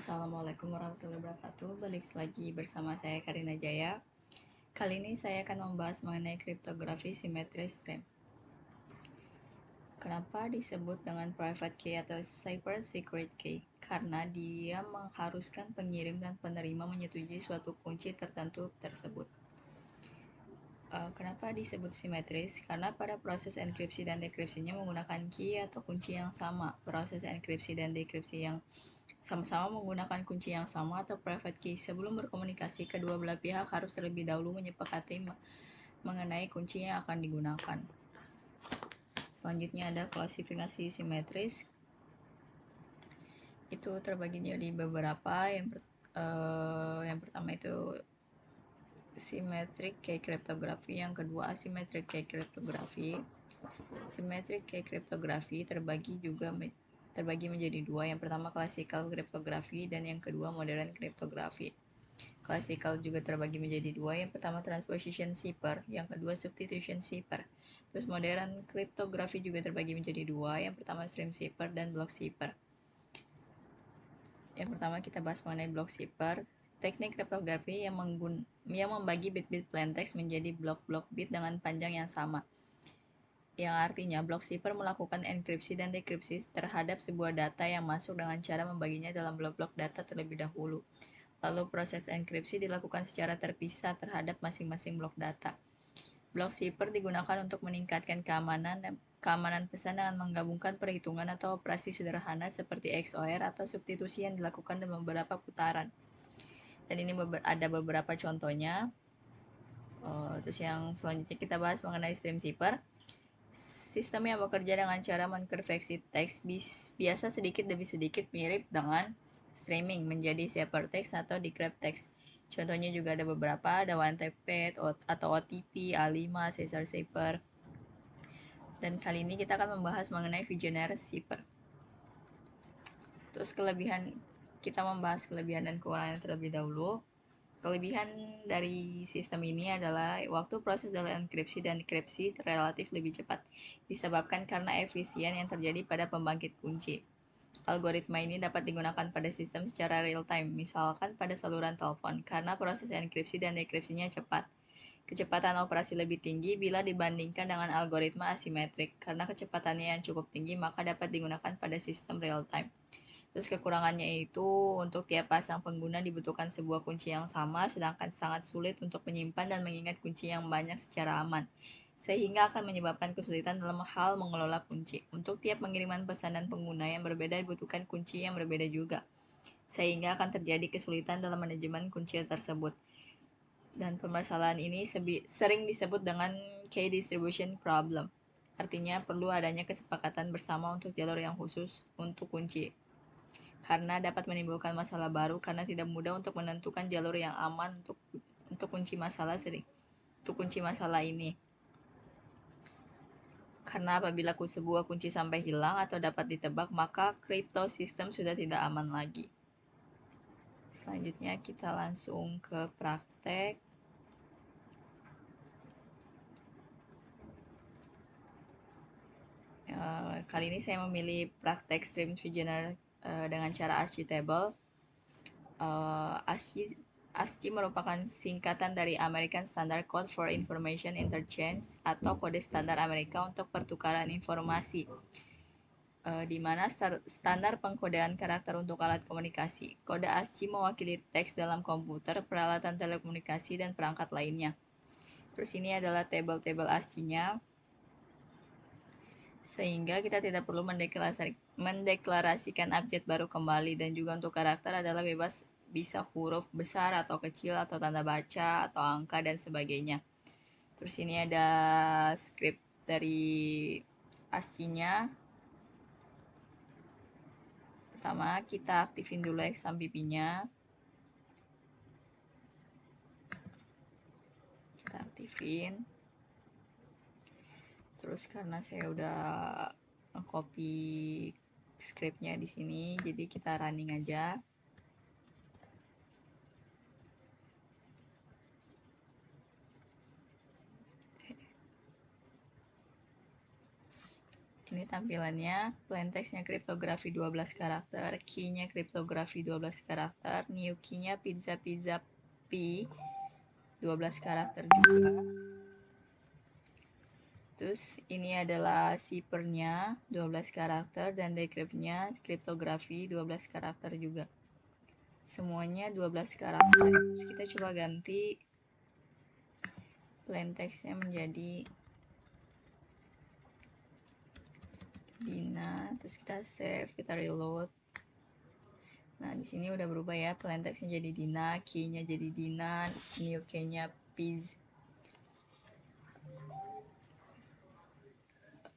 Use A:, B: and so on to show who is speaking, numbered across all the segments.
A: Assalamualaikum warahmatullahi wabarakatuh. Balik lagi bersama saya Karina Jaya. Kali ini saya akan membahas mengenai kriptografi simetris stream. Kenapa disebut dengan private key atau cyber secret key? Karena dia mengharuskan pengirim dan penerima menyetujui suatu kunci tertentu tersebut. Kenapa disebut simetris? Karena pada proses enkripsi dan dekripsinya menggunakan key atau kunci yang sama. Proses enkripsi dan dekripsi yang sama-sama menggunakan kunci yang sama atau private key. Sebelum berkomunikasi, kedua belah pihak harus terlebih dahulu menyepakati mengenai kunci yang akan digunakan. Selanjutnya ada klasifikasi simetris. Itu terbagi jadi beberapa. Yang pertama itu symmetric key cryptography, yang kedua asymmetric key cryptography. Symmetric key cryptography terbagi menjadi dua. Yang pertama classical cryptography dan yang kedua modern cryptography. Classical juga terbagi menjadi dua. Yang pertama transposition cipher, yang kedua substitution cipher. Terus modern cryptography juga terbagi menjadi dua. Yang pertama stream cipher dan block cipher. Yang pertama kita bahas mengenai block cipher. Teknik kriptografi yang membagi bit-bit plaintext menjadi blok-blok bit dengan panjang yang sama. Yang artinya block cipher melakukan enkripsi dan dekripsi terhadap sebuah data yang masuk dengan cara membaginya dalam blok-blok data terlebih dahulu. Lalu proses enkripsi dilakukan secara terpisah terhadap masing-masing blok data. Block cipher digunakan untuk meningkatkan keamanan pesan dengan menggabungkan perhitungan atau operasi sederhana seperti XOR atau substitusi yang dilakukan dalam beberapa putaran. Dan ini ada beberapa contohnya. Terus yang selanjutnya kita bahas mengenai stream cipher. Sistem yang bekerja dengan cara mengkonversi teks biasa sedikit demi sedikit mirip dengan streaming menjadi ciphertext atau decrypt text. Contohnya juga ada beberapa, ada OneType atau OTP, A5, Caesar cipher. Dan kali ini kita akan membahas mengenai Vigenère cipher. Terus kita membahas kelebihan dan kekurangannya terlebih dahulu. Kelebihan dari sistem ini adalah waktu proses dalam enkripsi dan dekripsi relatif lebih cepat, disebabkan karena efisien yang terjadi pada pembangkit kunci. Algoritma ini dapat digunakan pada sistem secara real time, misalkan pada saluran telepon, karena proses enkripsi dan dekripsinya cepat. Kecepatan operasi lebih tinggi bila dibandingkan dengan algoritma asimetrik, karena kecepatannya yang cukup tinggi maka dapat digunakan pada sistem real time. Terus kekurangannya itu untuk tiap pasang pengguna dibutuhkan sebuah kunci yang sama, sedangkan sangat sulit untuk menyimpan dan mengingat kunci yang banyak secara aman, sehingga akan menyebabkan kesulitan dalam hal mengelola kunci. Untuk tiap pengiriman pesanan pengguna yang berbeda dibutuhkan kunci yang berbeda juga, sehingga akan terjadi kesulitan dalam manajemen kunci tersebut. Dan permasalahan ini sering disebut dengan key distribution problem. Artinya perlu adanya kesepakatan bersama untuk jalur yang khusus untuk kunci, karena dapat menimbulkan masalah baru karena tidak mudah untuk menentukan jalur yang aman untuk kunci masalah ini. Karena apabila sebuah kunci sampai hilang atau dapat ditebak, maka crypto system sudah tidak aman lagi. Selanjutnya kita langsung ke praktek. Kali ini saya memilih praktek stream Vigenère dengan cara ASCII table. ASCII merupakan singkatan dari American Standard Code for Information Interchange atau kode standar Amerika untuk pertukaran informasi, di mana standar pengkodean karakter untuk alat komunikasi. Kode ASCII mewakili teks dalam komputer, peralatan telekomunikasi, dan perangkat lainnya. Terus ini adalah tabel-tabel ASCII-nya, sehingga kita tidak perlu mendeklarasikan abjad baru kembali, dan juga untuk karakter adalah bebas, bisa huruf besar atau kecil atau tanda baca atau angka dan sebagainya. Terus ini ada script dari ASCII-nya. Pertama kita aktifin dulu XAMPP-nya. Kita aktifin. Terus karena saya udah copy scriptnya di sini, jadi kita running aja. Ini tampilannya, plain text-nya kriptografi 12 karakter, key-nya kriptografi 12 karakter, new key-nya pizza pizza p 12 karakter juga. Terus ini adalah zipper-nya 12 karakter dan decrypt-nya kriptografi 12 karakter juga. Semuanya 12 karakter. Terus kita coba ganti plain text-nya menjadi Dina, terus kita save, kita reload. Nah, di sini udah berubah ya, plain text-nya jadi Dina, key-nya jadi Dina, new key-nya Piz.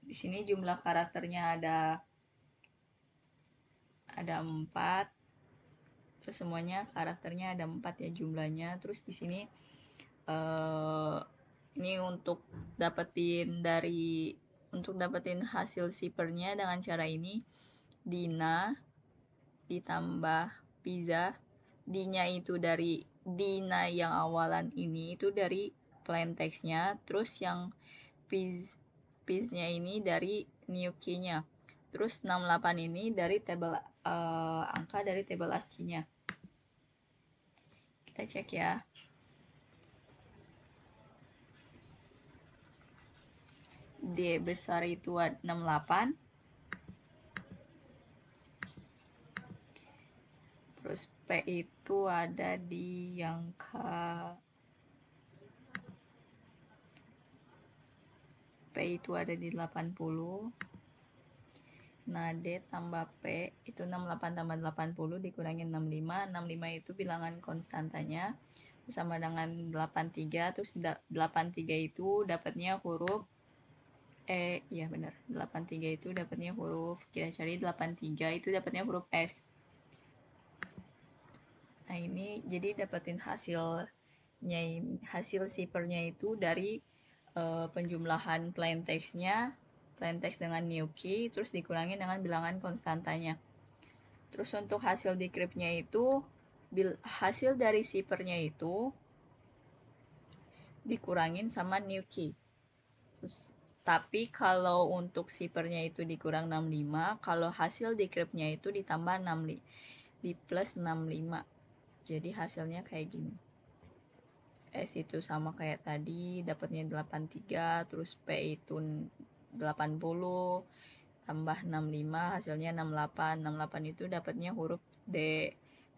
A: Di sini jumlah karakternya ada 4. Terus semuanya karakternya ada 4 ya jumlahnya. Terus di sini ini untuk dapetin hasil zippernya dengan cara ini, Dina ditambah pizza, D-nya itu dari Dina yang awalan ini itu dari plain text-nya, terus yang Piz-nya ini dari new key-nya, terus 68 ini dari tabel angka dari tabel ASCII-nya. Kita cek ya. D besar itu 68, terus P itu ada di angka P itu ada di 80. Nah, D tambah P itu 68 tambah 80 dikurangin 65. 65 itu bilangan konstantanya sama dengan 83. Terus 83 itu dapatnya huruf iya benar. 83 itu dapatnya huruf, kita cari 83 itu dapatnya huruf S. Nah, ini jadi dapetin hasil zippernya itu dari penjumlahan plain text-nya, plain text dengan new key, terus dikurangi dengan bilangan konstantanya. Terus untuk hasil decrypt-nya itu, hasil dari zippernya itu dikurangin sama new key. Terus, tapi kalau untuk zippernya itu dikurang 65, kalau hasil decrypt-nya itu ditambah 65, di plus 65. Jadi hasilnya kayak gini. S itu sama kayak tadi, dapatnya 83, terus P itu 80, tambah 65, hasilnya 68. 68 itu dapatnya huruf D.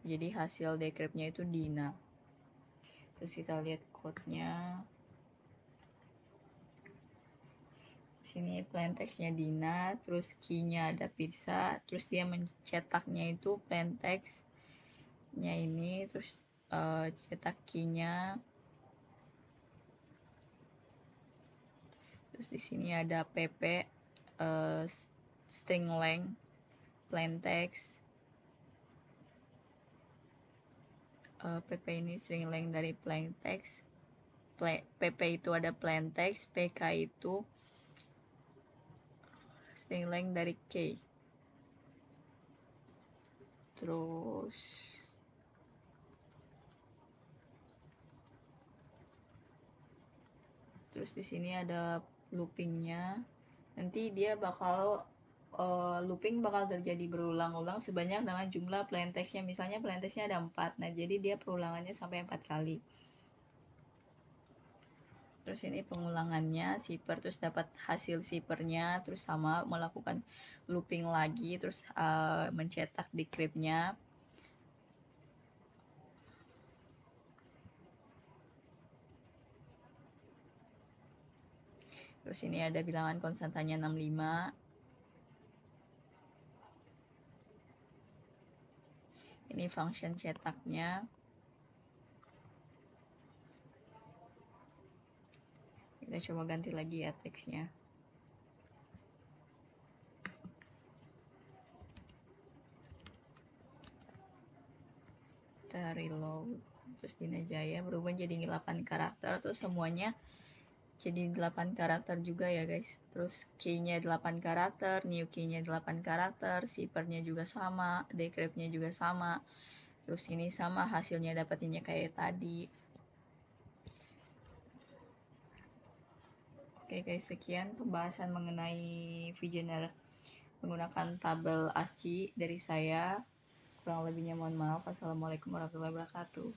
A: Jadi hasil decrypt-nya itu Dina. Terus kita lihat code-nya. Sini plain text-nya Dina, terus key-nya ada pizza, terus dia mencetaknya itu plain text-nya ini, terus cetak key-nya. Terus di sini ada PP string length plain text. PP ini string length dari plain text. PP itu ada plain text, PK itu string length dari K. Terus di sini ada loopingnya. Nanti dia bakal looping bakal terjadi berulang-ulang sebanyak dengan jumlah plain text-nya. Misalnya plain text-nya ada 4. Nah, jadi dia perulangannya sampai 4 kali. Terus ini pengulangannya zipper, terus dapat hasil zippernya, terus sama melakukan looping lagi, terus mencetak decrypt-nya. Terus ini ada bilangan konstantanya 65. Ini function cetaknya. Kita coba ganti lagi ya teksnya. Kita reload. Terus Dina Jaya berubah jadi 8 karakter. Terus semuanya jadi 8 karakter juga ya guys. Terus key-nya 8 karakter, new key-nya 8 karakter, zipper-nya juga sama, decrypt-nya juga sama. Terus ini sama, hasilnya dapetinnya kayak tadi. Oke guys, sekian pembahasan mengenai visioner menggunakan tabel ASCII dari saya. Kurang lebihnya mohon maaf. Assalamualaikum warahmatullahi wabarakatuh.